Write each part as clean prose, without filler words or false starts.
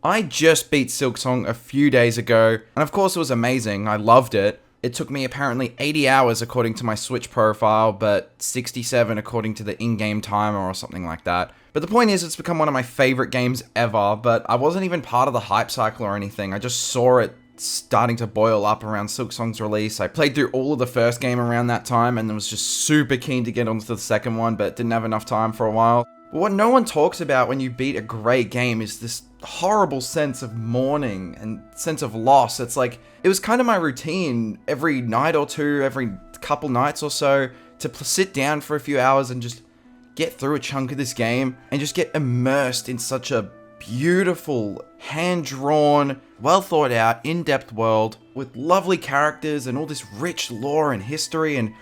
I just beat Silksong a few days ago, and of course it was amazing, I loved it. It took me apparently 80 hours according to my Switch profile, but 67 according to the in-game timer or something like that. But the point is, it's become one of my favorite games ever, but I wasn't even part of the hype cycle or anything. I just saw it starting to boil up around Silksong's release. I played through all of the first game around that time and was just super keen to get onto the second one, but didn't have enough time for a while. But what no one talks about when you beat a great game is this horrible sense of mourning and sense of loss. It's like, it was kind of my routine every night or two, every couple nights or so, to sit down for a few hours and just get through a chunk of this game and just get immersed in such a beautiful, hand-drawn, well-thought-out, in-depth world with lovely characters and all this rich lore and history. And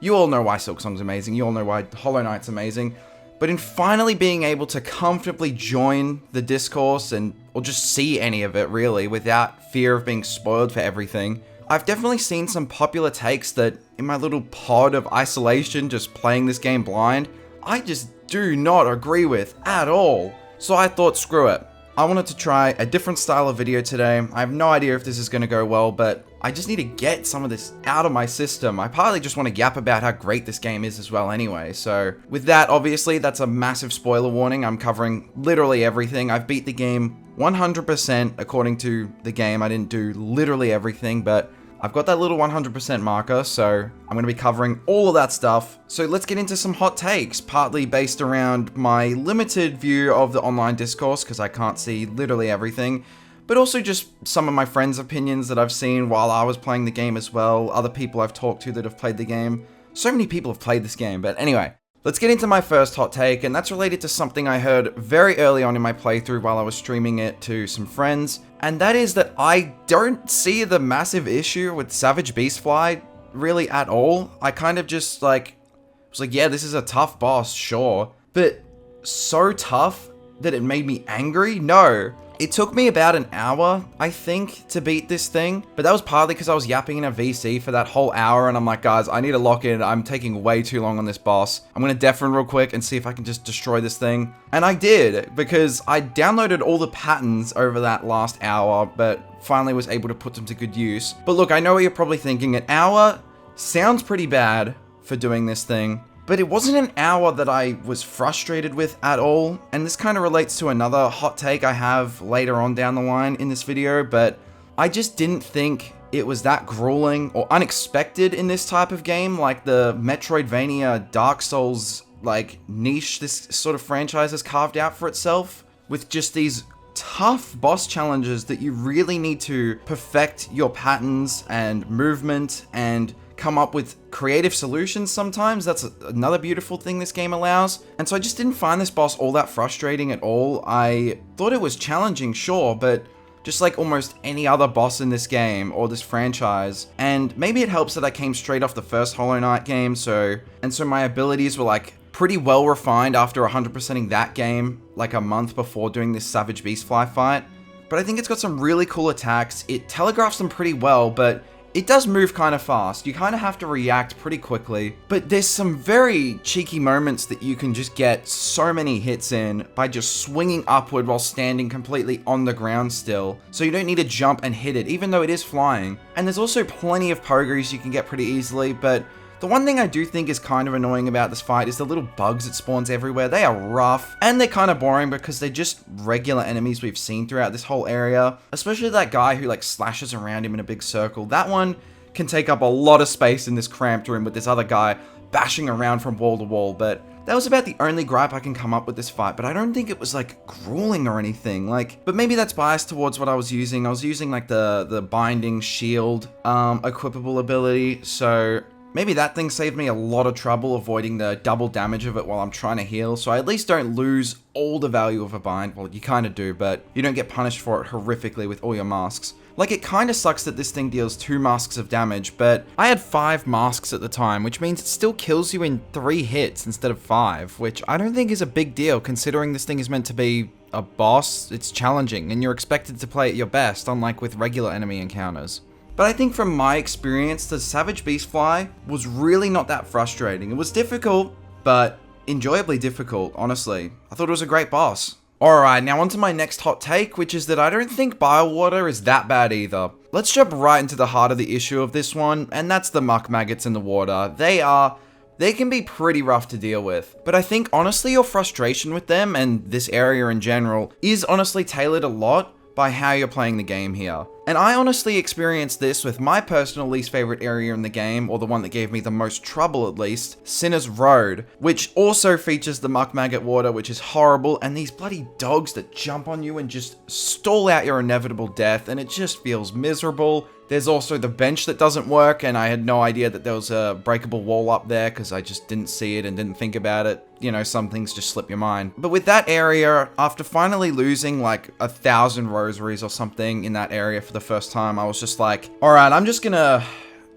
you all know why Silksong's amazing, you all know why Hollow Knight's amazing. But in finally being able to comfortably join the discourse or just see any of it really without fear of being spoiled for everything, I've definitely seen some popular takes that in my little pod of isolation just playing this game blind, I just do not agree with at all. So I thought, screw it. I wanted to try a different style of video today. I have no idea if this is going to go well, but I just need to get some of this out of my system. I partly just want to yap about how great this game is as well anyway. So with that, obviously, that's a massive spoiler warning. I'm covering literally everything. I've beat the game 100% according to the game. I didn't do literally everything, but I've got that little 100% marker, so I'm going to be covering all of that stuff. So let's get into some hot takes, partly based around my limited view of the online discourse, because I can't see literally everything, but also just some of my friends' opinions that I've seen while I was playing the game as well, other people I've talked to that have played the game. So many people have played this game, but anyway. Let's get into my first hot take, and that's related to something I heard very early on in my playthrough while I was streaming it to some friends, and that is that I don't see the massive issue with Savage Beastfly really at all. I kind of just was like, yeah, this is a tough boss, sure, but so tough that it made me angry? No. It took me about an hour, I think, to beat this thing, but that was partly because I was yapping in a VC for that whole hour, and I'm like, guys, I need to lock in. I'm taking way too long on this boss. I'm gonna deafen real quick and see if I can just destroy this thing. And I did, because I downloaded all the patterns over that last hour, but finally was able to put them to good use. But look, I know what you're probably thinking. An hour sounds pretty bad for doing this thing, but it wasn't an hour that I was frustrated with at all, and this kind of relates to another hot take I have later on down the line in this video, but I just didn't think it was that grueling or unexpected in this type of game, like the Metroidvania Dark Souls niche this sort of franchise has carved out for itself, with just these tough boss challenges that you really need to perfect your patterns and movement and come up with creative solutions sometimes. That's another beautiful thing this game allows. And so I just didn't find this boss all that frustrating at all. I thought it was challenging, sure, but just like almost any other boss in this game or this franchise. And maybe it helps that I came straight off the first Hollow Knight game, so my abilities were pretty well refined after 100%ing that game like a month before doing this Savage Beastfly fight. But I think it's got some really cool attacks. It telegraphs them pretty well, but it does move kind of fast. You kind of have to react pretty quickly, but there's some very cheeky moments that you can just get so many hits in by just swinging upward while standing completely on the ground still. So you don't need to jump and hit it, even though it is flying. And there's also plenty of pogoes you can get pretty easily, but the one thing I do think is kind of annoying about this fight is the little bugs it spawns everywhere. They are rough, and they're kind of boring because they're just regular enemies we've seen throughout this whole area. Especially that guy who slashes around him in a big circle. That one can take up a lot of space in this cramped room with this other guy bashing around from wall to wall, but that was about the only gripe I can come up with this fight, but I don't think it was grueling or anything. But maybe that's biased towards what I was using. I was using the binding shield equipable ability, so maybe that thing saved me a lot of trouble avoiding the double damage of it while I'm trying to heal, so I at least don't lose all the value of a bind. Well, you kind of do, but you don't get punished for it horrifically with all your masks. It kind of sucks that this thing deals 2 masks of damage, but I had 5 masks at the time, which means it still kills you in 3 hits instead of 5, which I don't think is a big deal considering this thing is meant to be a boss. It's challenging, and you're expected to play at your best, unlike with regular enemy encounters. But I think from my experience, the Savage Beastfly was really not that frustrating. It was difficult, but enjoyably difficult, honestly. I thought it was a great boss. Alright, now on to my next hot take, which is that I don't think Bilewater is that bad either. Let's jump right into the heart of the issue of this one, and that's the muck maggots in the water. They can be pretty rough to deal with, but I think honestly your frustration with them, and this area in general, is honestly tailored a lot by how you're playing the game here. And I honestly experienced this with my personal least favorite area in the game, or the one that gave me the most trouble at least, Sinner's Road, which also features the muck maggot water, which is horrible, and these bloody dogs that jump on you and just stall out your inevitable death, and it just feels miserable. There's also the bench that doesn't work, and I had no idea that there was a breakable wall up there because I just didn't see it and didn't think about it. You know, some things just slip your mind. But with that area, after finally losing like 1,000 rosaries or something in that area for the first time, I was just like, alright, I'm just gonna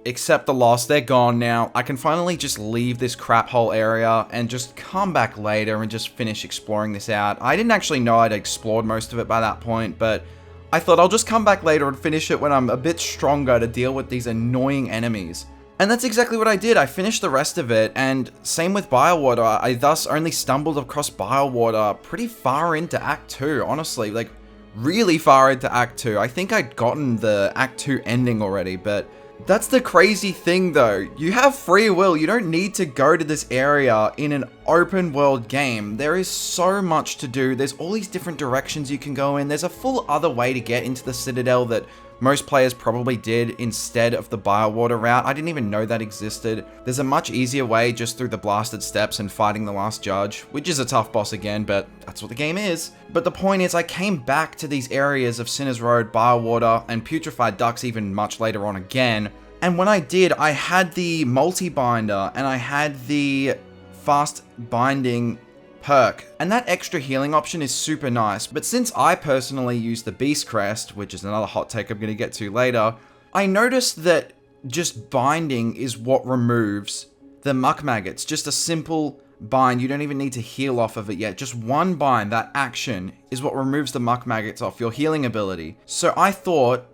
accept the loss. They're gone now. I can finally just leave this crap hole area and just come back later and just finish exploring this out. I didn't actually know I'd explored most of it by that point, but I thought I'll just come back later and finish it when I'm a bit stronger to deal with these annoying enemies. And that's exactly what I did. I finished the rest of it, and same with Bilewater. I thus only stumbled across Bilewater pretty far into Act 2, honestly. Like, really far into Act 2. I think I'd gotten the Act 2 ending already, but that's the crazy thing though. You have free will. You don't need to go to this area in an open world game. There is so much to do. There's all these different directions you can go in. There's a full other way to get into the Citadel that most players probably did instead of the Bilewater route. I didn't even know that existed. There's a much easier way just through the blasted steps and fighting the last judge, which is a tough boss again, but that's what the game is. But the point is, I came back to these areas of Sinner's Road, Bilewater, and Putrefied Ducks even much later on again. And when I did, I had the multi-binder and I had the fast binding perk, and that extra healing option is super nice. But since I personally use the Beast Crest, which is another hot take I'm going to get to later, I noticed that just binding is what removes the muck maggots. Just a simple bind, you don't even need to heal off of it yet. Just one bind, that action, is what removes the muck maggots off your healing ability. So I thought,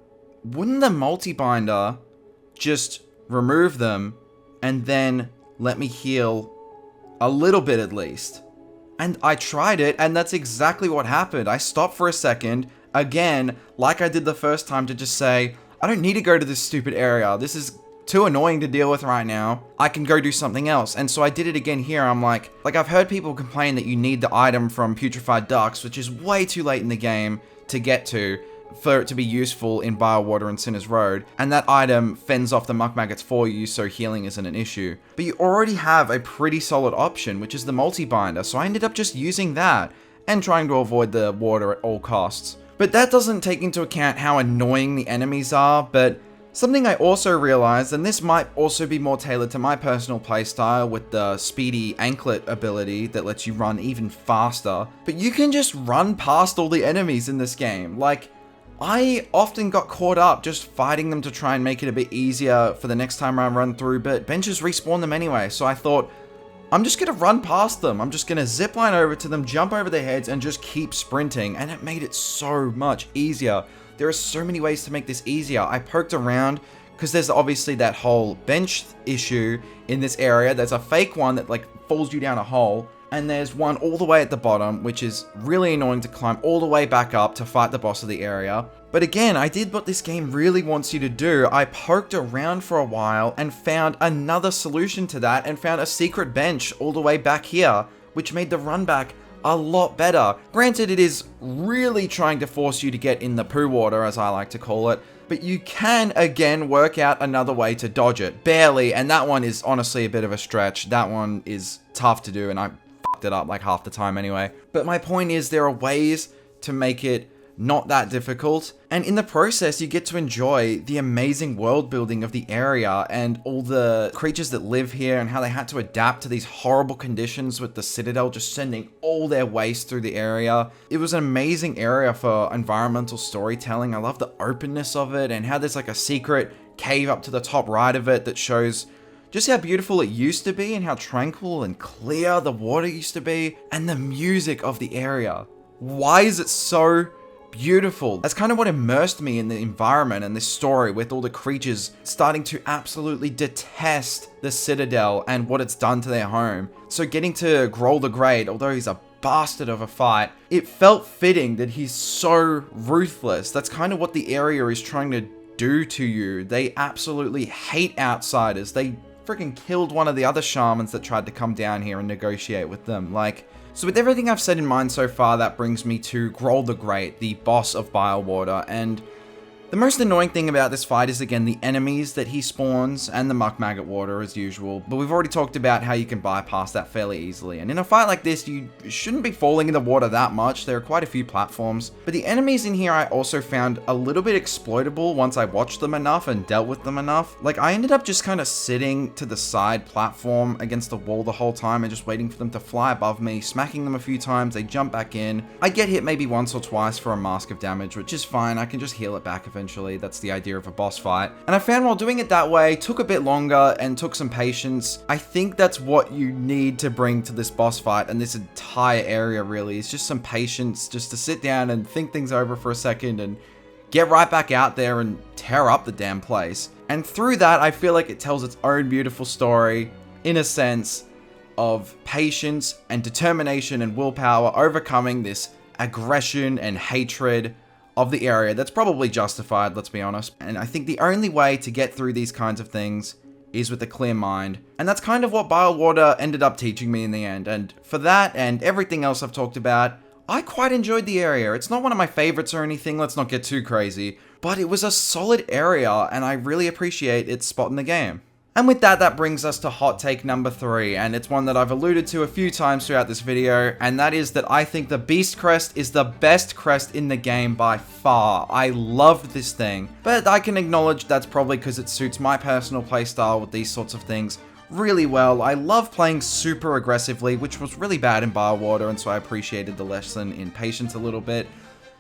wouldn't the multi-binder just remove them and then let me heal a little bit at least? And I tried it, and that's exactly what happened. I stopped for a second, again, like I did the first time, to just say, I don't need to go to this stupid area. This is too annoying to deal with right now. I can go do something else. And so I did it again here. I'm like I've heard people complain that you need the item from Putrefied Ducks, which is way too late in the game to get to, for it to be useful in Bilewater and Sinner's Road, and that item fends off the muck maggots for you, so healing isn't an issue. But you already have a pretty solid option, which is the multi-binder, so I ended up just using that, and trying to avoid the water at all costs. But that doesn't take into account how annoying the enemies are, but something I also realized, and this might also be more tailored to my personal playstyle with the speedy anklet ability that lets you run even faster, but you can just run past all the enemies in this game. Like, I often got caught up just fighting them to try and make it a bit easier for the next time I run through, but benches respawn them anyway, so I thought, I'm just gonna run past them. I'm just gonna zipline over to them, jump over their heads, and just keep sprinting, and it made it so much easier. There are so many ways to make this easier. I poked around, because there's obviously that whole bench issue in this area. There's a fake one that like falls you down a hole, and there's one all the way at the bottom, which is really annoying to climb all the way back up to fight the boss of the area. But again, I did what this game really wants you to do. I poked around for a while and found another solution to that, and found a secret bench all the way back here, which made the run back a lot better. Granted, it is really trying to force you to get in the poo water, as I like to call it, but you can again work out another way to dodge it. Barely, and that one is honestly a bit of a stretch. That one is tough to do, and I fucked it up like half the time anyway. But my point is, there are ways to make it not that difficult, and in the process you get to enjoy the amazing world building of the area and all the creatures that live here, and how they had to adapt to these horrible conditions with the Citadel just sending all their waste through the area. It was an amazing area for environmental storytelling. I love the openness of it, and how there's like a secret cave up to the top right of it that shows just how beautiful it used to be, and how tranquil and clear the water used to be, and the music of the area. Why is it so beautiful? That's kind of what immersed me in the environment and this story, with all the creatures starting to absolutely detest the Citadel and what it's done to their home. So getting to Groll the Great, although he's a bastard of a fight. It felt fitting that he's so ruthless. That's kind of what the area is trying to do to you. They absolutely hate outsiders. They freaking killed one of the other shamans that tried to come down here and negotiate with them. So with everything I've said in mind so far, that brings me to Grotto the Great, the boss of Bilewater, and the most annoying thing about this fight is, again, the enemies that he spawns and the muck maggot water as usual, but we've already talked about how you can bypass that fairly easily, and in a fight like this, you shouldn't be falling in the water that much. There are quite a few platforms, but the enemies in here I also found a little bit exploitable once I watched them enough and dealt with them enough. I ended up just kind of sitting to the side platform against the wall the whole time and just waiting for them to fly above me, smacking them a few times, they jump back in. I get hit maybe once or twice for a mask of damage, which is fine, I can just heal it back eventually. That's the idea of a boss fight. And I found while doing it that way, took a bit longer and took some patience. I think that's what you need to bring to this boss fight and this entire area really, is just some patience, just to sit down and think things over for a second and get right back out there and tear up the damn place. And through that, I feel like it tells its own beautiful story, in a sense, of patience and determination and willpower overcoming this aggression and hatred of the area that's probably justified, let's be honest. And I think the only way to get through these kinds of things is with a clear mind. And that's kind of what Bilewater ended up teaching me in the end. And for that and everything else I've talked about, I quite enjoyed the area. It's not one of my favorites or anything, let's not get too crazy, but it was a solid area and I really appreciate its spot in the game. And with that, that brings us to hot take number 3, and it's one that I've alluded to a few times throughout this video, and that is that I think the Beast Crest is the best crest in the game by far. I loved this thing, but I can acknowledge that's probably because it suits my personal playstyle with these sorts of things really well. I love playing super aggressively, which was really bad in Bilewater, and so I appreciated the lesson in patience a little bit.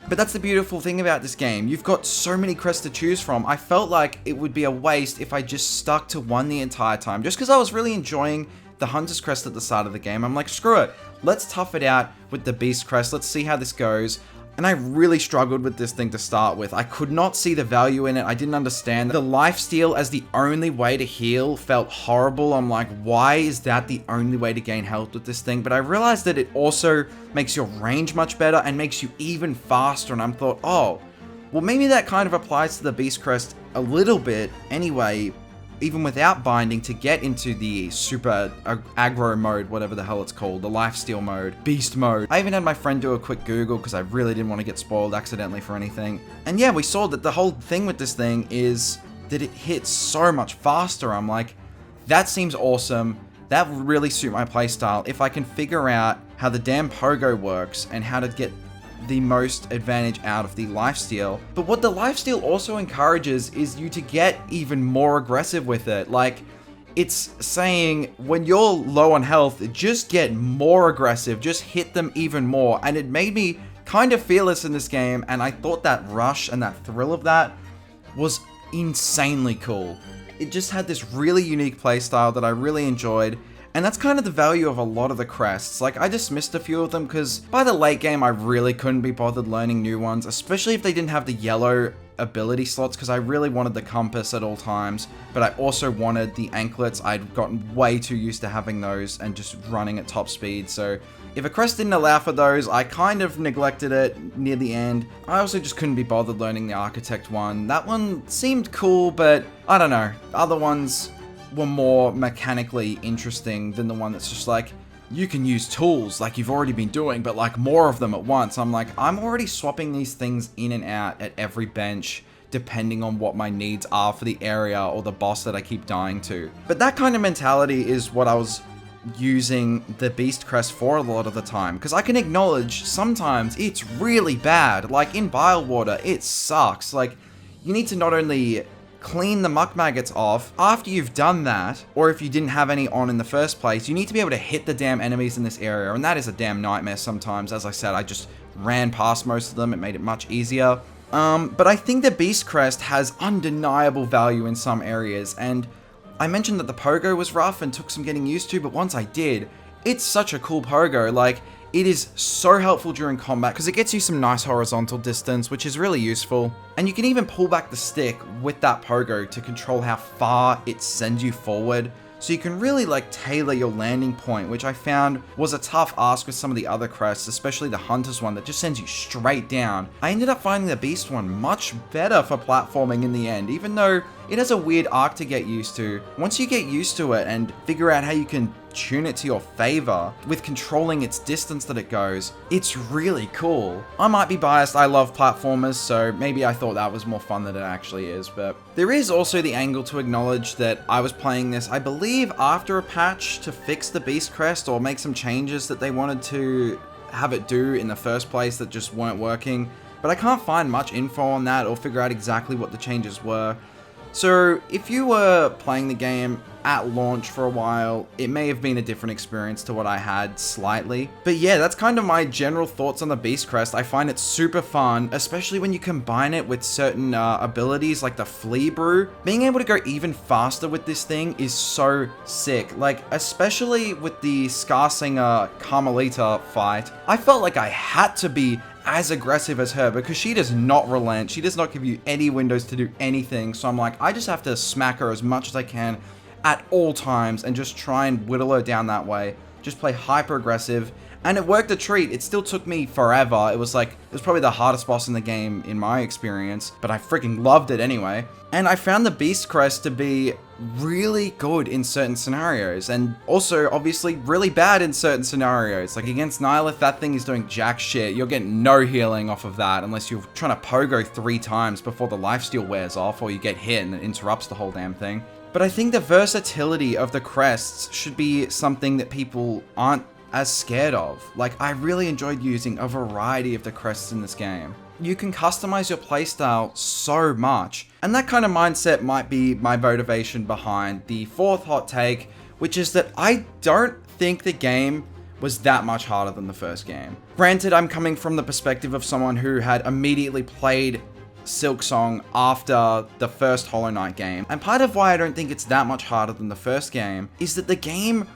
But that's the beautiful thing about this game. You've got so many crests to choose from. I felt like it would be a waste if I just stuck to one the entire time. Just because I was really enjoying the Hunter's Crest at the start of the game, I'm like, screw it. Let's tough it out with the Beast Crest. Let's see how this goes. And I really struggled with this thing to start with. I could not see the value in it. I didn't understand. The lifesteal as the only way to heal felt horrible. I'm like, why is that the only way to gain health with this thing? But I realized that it also makes your range much better and makes you even faster. And I thought, oh, well, maybe that kind of applies to the Beast Crest a little bit anyway, even without binding, to get into the super aggro mode, whatever the hell it's called, the lifesteal mode, beast mode. I even had my friend do a quick Google because I really didn't want to get spoiled accidentally for anything. And yeah, we saw that the whole thing with this thing is that it hits so much faster. I'm like, that seems awesome. That would really suit my playstyle if I can figure out how the damn pogo works and how to get the most advantage out of the lifesteal. But what the lifesteal also encourages is you to get even more aggressive with it. Like, it's saying when you're low on health, just get more aggressive, just hit them even more. And it made me kind of fearless in this game, and I thought that rush and that thrill of that was insanely cool. It just had this really unique playstyle that I really enjoyed. And that's kind of the value of a lot of the crests. Like, I dismissed a few of them because by the late game I really couldn't be bothered learning new ones, especially if they didn't have the yellow ability slots, because I really wanted the compass at all times, but I also wanted the anklets. I'd gotten way too used to having those and just running at top speed, so if a crest didn't allow for those, I kind of neglected it near the end. I also just couldn't be bothered learning the architect one. That one seemed cool, but I don't know. Other ones were more mechanically interesting than the one that's just like, you can use tools like you've already been doing, but like more of them at once. I'm like, I'm already swapping these things in and out at every bench, depending on what my needs are for the area or the boss that I keep dying to. But that kind of mentality is what I was using the Beast Crest for a lot of the time, because I can acknowledge sometimes it's really bad. Like in Bilewater, it sucks. Like, you need to not only clean the muck maggots off. After you've done that, or if you didn't have any on in the first place, you need to be able to hit the damn enemies in this area, and that is a damn nightmare sometimes. As I said, I just ran past most of them. It made it much easier. But I think the Beast Crest has undeniable value in some areas, and I mentioned that the pogo was rough and took some getting used to, but once I did, it's such a cool pogo. Like, it is so helpful during combat because it gets you some nice horizontal distance, which is really useful. And you can even pull back the stick with that pogo to control how far it sends you forward so you can really like tailor your landing point, which I found was a tough ask with some of the other crests, especially the Hunter's one that just sends you straight down. I ended up finding the Beast one much better for platforming in the end, even though it has a weird arc to get used to. Once you get used to it and figure out how you can tune it to your favor with controlling its distance that it goes, it's really cool. I might be biased, I love platformers, so maybe I thought that was more fun than it actually is, but there is also the angle to acknowledge that I was playing this, I believe, after a patch to fix the Beast Crest or make some changes that they wanted to have it do in the first place that just weren't working, but I can't find much info on that or figure out exactly what the changes were. So if you were playing the game at launch for a while, it may have been a different experience to what I had slightly. But yeah, that's kind of my general thoughts on the Beast Crest. I find it super fun, especially when you combine it with certain abilities like the Flea Brew. Being able to go even faster with this thing is so sick. Like, especially with the Skarrsinger Karmalita fight, I felt like I had to be as aggressive as her because she does not relent. She does not give you any windows to do anything. So I'm like, I just have to smack her as much as I can at all times and just try and whittle her down that way. Just play hyper aggressive. And it worked a treat. It still took me forever. It was probably the hardest boss in the game in my experience, but I freaking loved it anyway. And I found the Beast Crest to be really good in certain scenarios, and also obviously really bad in certain scenarios. Like against Nihilith, that thing is doing jack shit. You're getting no healing off of that unless you're trying to pogo 3 times before the lifesteal wears off or you get hit and it interrupts the whole damn thing. But I think the versatility of the crests should be something that people aren't as scared of. Like, I really enjoyed using a variety of the crests in this game. You can customize your playstyle so much, and that kind of mindset might be my motivation behind the 4th hot take, which is that I don't think the game was that much harder than the first game. Granted, I'm coming from the perspective of someone who had immediately played Silksong after the first Hollow Knight game, and part of why I don't think it's that much harder than the first game is that the game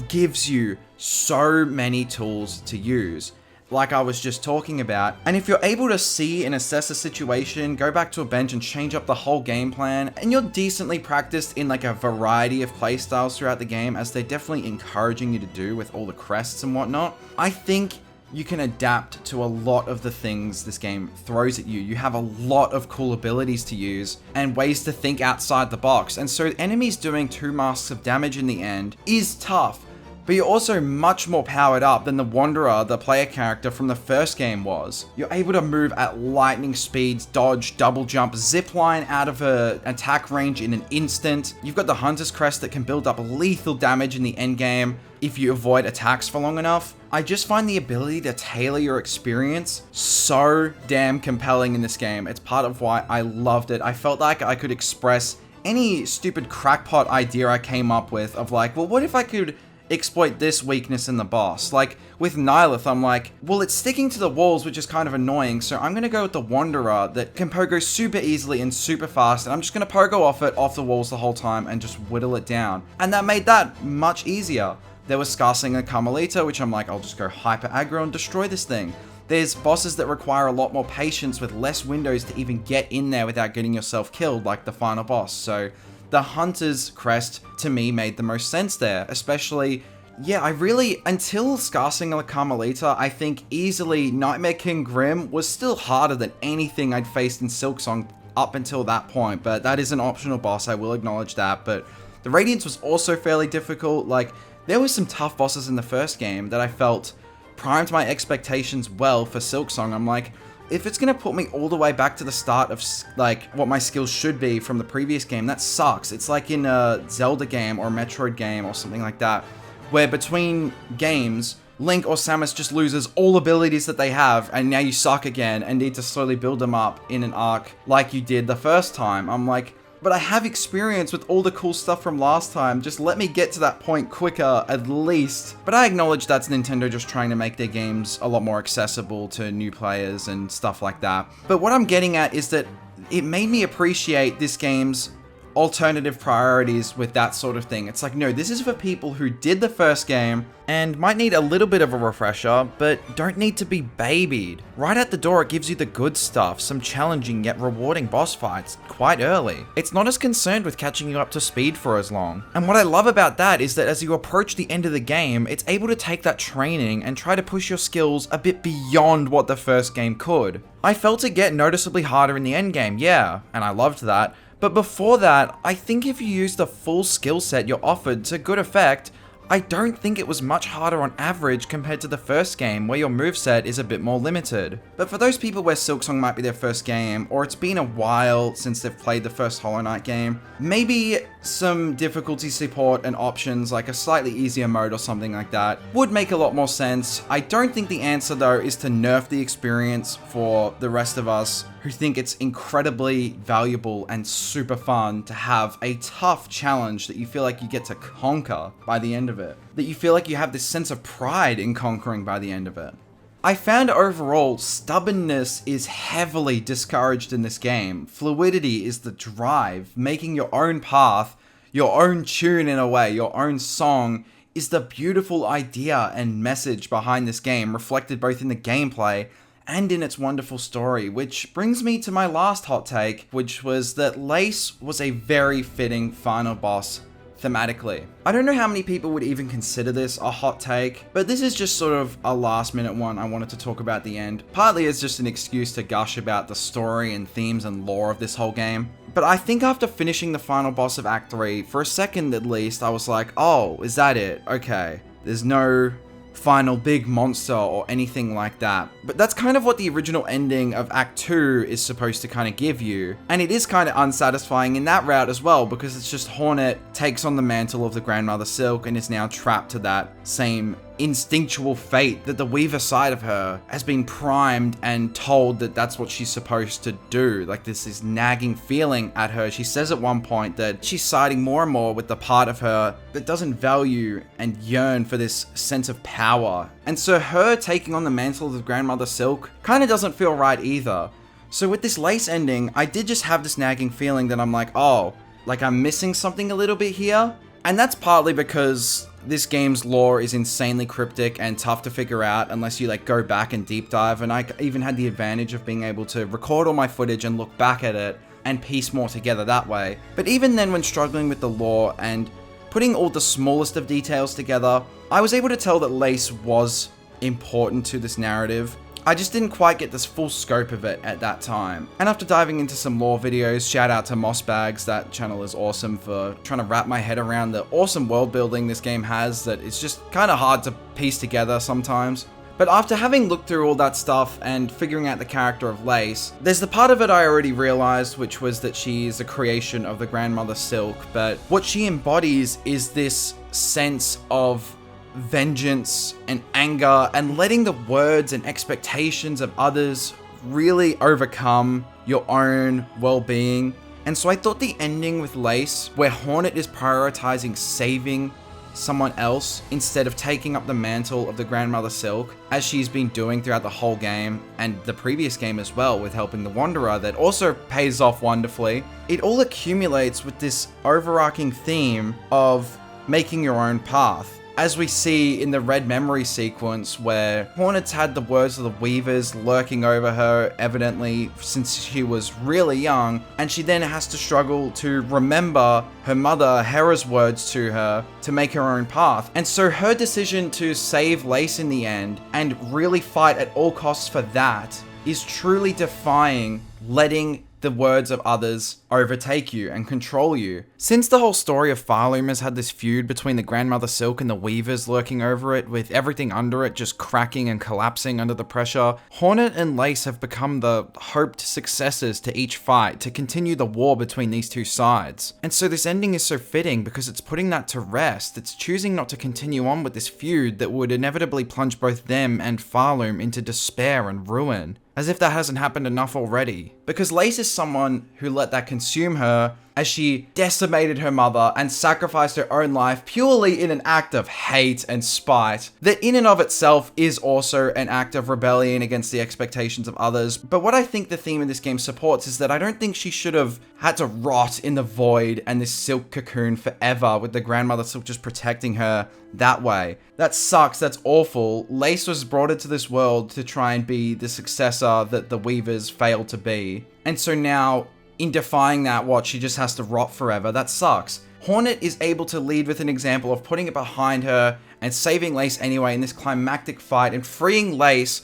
gives you so many tools to use, like I was just talking about, and if you're able to see and assess a situation, go back to a bench and change up the whole game plan, and you're decently practiced in like a variety of playstyles throughout the game, as they're definitely encouraging you to do with all the crests and whatnot, I think you can adapt to a lot of the things this game throws at you. You have a lot of cool abilities to use and ways to think outside the box. And so enemies doing 2 masks of damage in the end is tough, but you're also much more powered up than the Wanderer, the player character from the first game was. You're able to move at lightning speeds, dodge, double jump, zipline out of an attack range in an instant. You've got the Hunter's Crest that can build up lethal damage in the end game if you avoid attacks for long enough. I just find the ability to tailor your experience so damn compelling in this game. It's part of why I loved it. I felt like I could express any stupid crackpot idea I came up with of like, well, what if I could exploit this weakness in the boss? Like with Nihilith, I'm like, well, it's sticking to the walls, which is kind of annoying, so I'm gonna go with the Wanderer that can pogo super easily and super fast, and I'm just gonna pogo off the walls the whole time and just whittle it down. And that made that much easier. There was Skarrsinger Karmalita, which I'm like, I'll just go hyper aggro and destroy this thing. There's bosses that require a lot more patience with less windows to even get in there without getting yourself killed, like the final boss. So the Hunter's Crest, to me, made the most sense there. Especially, yeah, until Skarrsinger Karmalita, I think easily Nightmare King Grim was still harder than anything I'd faced in Silksong up until that point. But that is an optional boss, I will acknowledge that. But the Radiance was also fairly difficult. Like, there was some tough bosses in the first game that I felt primed my expectations well for Silksong. I'm like, if it's gonna put me all the way back to the start of like what my skills should be from the previous game, that sucks. It's like in a Zelda game or a Metroid game or something like that, where between games, Link or Samus just loses all abilities that they have, and now you suck again and need to slowly build them up in an arc like you did the first time. I'm like, but I have experience with all the cool stuff from last time, just let me get to that point quicker, at least. But I acknowledge that's Nintendo just trying to make their games a lot more accessible to new players and stuff like that. But what I'm getting at is that it made me appreciate this game's alternative priorities with that sort of thing. It's like, no, this is for people who did the first game and might need a little bit of a refresher, but don't need to be babied. Right at the door, it gives you the good stuff, some challenging yet rewarding boss fights quite early. It's not as concerned with catching you up to speed for as long. And what I love about that is that as you approach the end of the game, it's able to take that training and try to push your skills a bit beyond what the first game could. I felt it get noticeably harder in the end game, yeah, and I loved that. But before that, I think if you use the full skill set you're offered to good effect, I don't think it was much harder on average compared to the first game where your moveset is a bit more limited. But for those people where Silksong might be their first game, or it's been a while since they've played the first Hollow Knight game, maybe some difficulty support and options like a slightly easier mode or something like that would make a lot more sense. I don't think the answer though is to nerf the experience for the rest of us who think it's incredibly valuable and super fun to have a tough challenge that you feel like you get to conquer by the end of it. That you feel like you have this sense of pride in conquering by the end of it. I found overall, stubbornness is heavily discouraged in this game. Fluidity is the drive, making your own path, your own tune in a way, your own song, is the beautiful idea and message behind this game, reflected both in the gameplay and in its wonderful story, which brings me to my last hot take, which was that Lace was a very fitting final boss thematically. I don't know how many people would even consider this a hot take, but this is just sort of a last minute one I wanted to talk about at the end, partly as just an excuse to gush about the story and themes and lore of this whole game. But I think after finishing the final boss of Act 3, for a second at least, I was like, oh, is that it? Okay. There's no final big monster or anything like that. But that's kind of what the original ending of Act 2 is supposed to kind of give you. And it is kind of unsatisfying in that route as well, because it's just Hornet takes on the mantle of the Grandmother Silk and is now trapped to that same instinctual fate that the Weaver side of her has been primed and told that that's what she's supposed to do. Like this nagging feeling at her. She says at one point that she's siding more and more with the part of her that doesn't value and yearn for this sense of power. And so her taking on the mantle of the Grandmother Silk kind of doesn't feel right either. So with this Lace ending, I did just have this nagging feeling that I'm like, oh, like I'm missing something a little bit here. And that's partly because this game's lore is insanely cryptic and tough to figure out unless you like go back and deep dive, and I even had the advantage of being able to record all my footage and look back at it and piece more together that way. But even then, when struggling with the lore and putting all the smallest of details together, I was able to tell that Lace was important to this narrative. I just didn't quite get this full scope of it at that time. And after diving into some lore videos, shout out to Mossbags, that channel is awesome for trying to wrap my head around the awesome world building this game has that it's just kind of hard to piece together sometimes. But after having looked through all that stuff and figuring out the character of Lace, there's the part of it I already realized, which was that she is a creation of the Grandmother Silk, but what she embodies is this sense of vengeance and anger and letting the words and expectations of others really overcome your own well-being. And so I thought the ending with Lace, where Hornet is prioritizing saving someone else instead of taking up the mantle of the Grandmother Silk, as she's been doing throughout the whole game and the previous game as well with helping the Wanderer, that also pays off wonderfully. It all accumulates with this overarching theme of making your own path. As we see in the Red Memory sequence, where Hornet's had the words of the Weavers lurking over her, evidently since she was really young, and she then has to struggle to remember her mother, Hera's words to her, to make her own path. And so her decision to save Lace in the end, and really fight at all costs for that, is truly defying letting the words of others overtake you and control you. Since the whole story of Farloom has had this feud between the Grandmother Silk and the Weavers lurking over it, with everything under it just cracking and collapsing under the pressure, Hornet and Lace have become the hoped successors to each fight to continue the war between these two sides. And so this ending is so fitting because it's putting that to rest. It's choosing not to continue on with this feud that would inevitably plunge both them and Farloom into despair and ruin. As if that hasn't happened enough already. Because Lace is someone who let that consume her as she decimated her mother and sacrificed her own life purely in an act of hate and spite, that in and of itself is also an act of rebellion against the expectations of others. But what I think the theme of this game supports is that I don't think she should have had to rot in the void and this silk cocoon forever with the grandmother silk just protecting her that way. That sucks, that's awful. Lace was brought into this world to try and be the successor that the Weavers failed to be. And so now, in defying that, what, she just has to rot forever? That sucks. Hornet is able to lead with an example of putting it behind her and saving Lace anyway in this climactic fight and freeing Lace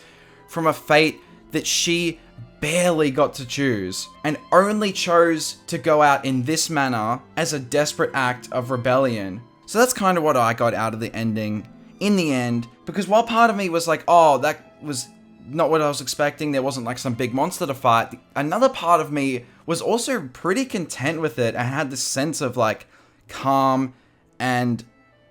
from a fate that she barely got to choose and only chose to go out in this manner as a desperate act of rebellion. So that's kind of what I got out of the ending in the end, because while part of me was like, oh, that was not what I was expecting, there wasn't like some big monster to fight, another part of me was also pretty content with it and had this sense of like calm and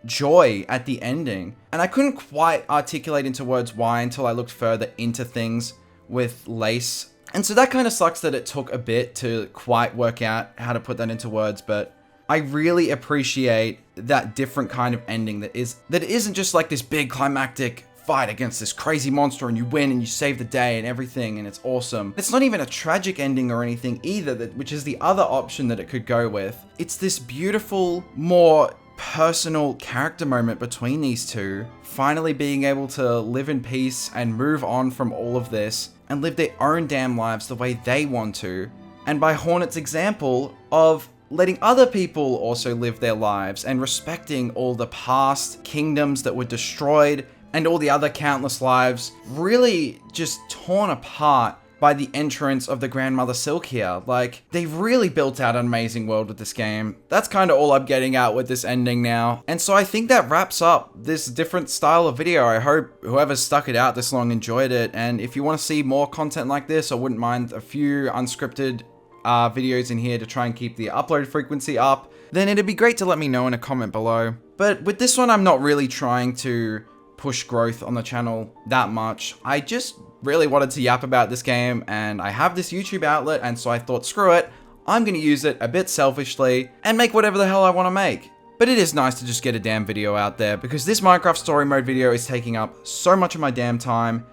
joy at the ending. And I couldn't quite articulate into words why until I looked further into things with Lace. And so that kind of sucks that it took a bit to quite work out how to put that into words, but I really appreciate that different kind of ending that isn't just like this big climactic fight against this crazy monster and you win and you save the day and everything and it's awesome. It's not even a tragic ending or anything either, which is the other option that it could go with. It's this beautiful, more personal character moment between these two, finally being able to live in peace and move on from all of this and live their own damn lives the way they want to. And by Hornet's example of letting other people also live their lives and respecting all the past kingdoms that were destroyed and all the other countless lives really just torn apart by the entrance of the Grandmother Silk here. Like, they've really built out an amazing world with this game. That's kind of all I'm getting at with this ending now. And so I think that wraps up this different style of video. I hope whoever stuck it out this long enjoyed it. And if you want to see more content like this, I wouldn't mind a few unscripted videos in here to try and keep the upload frequency up, then it'd be great to let me know in a comment below. But with this one, I'm not really trying to push growth on the channel that much. I just really wanted to yap about this game, and I have this YouTube outlet, and so I thought, screw it, I'm gonna use it a bit selfishly and make whatever the hell I want to make. But it is nice to just get a damn video out there, because this Minecraft story mode video is taking up so much of my damn time.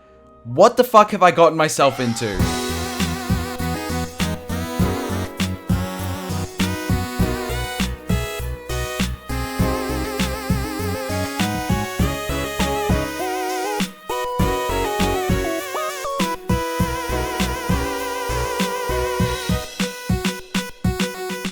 What the fuck have I gotten myself into?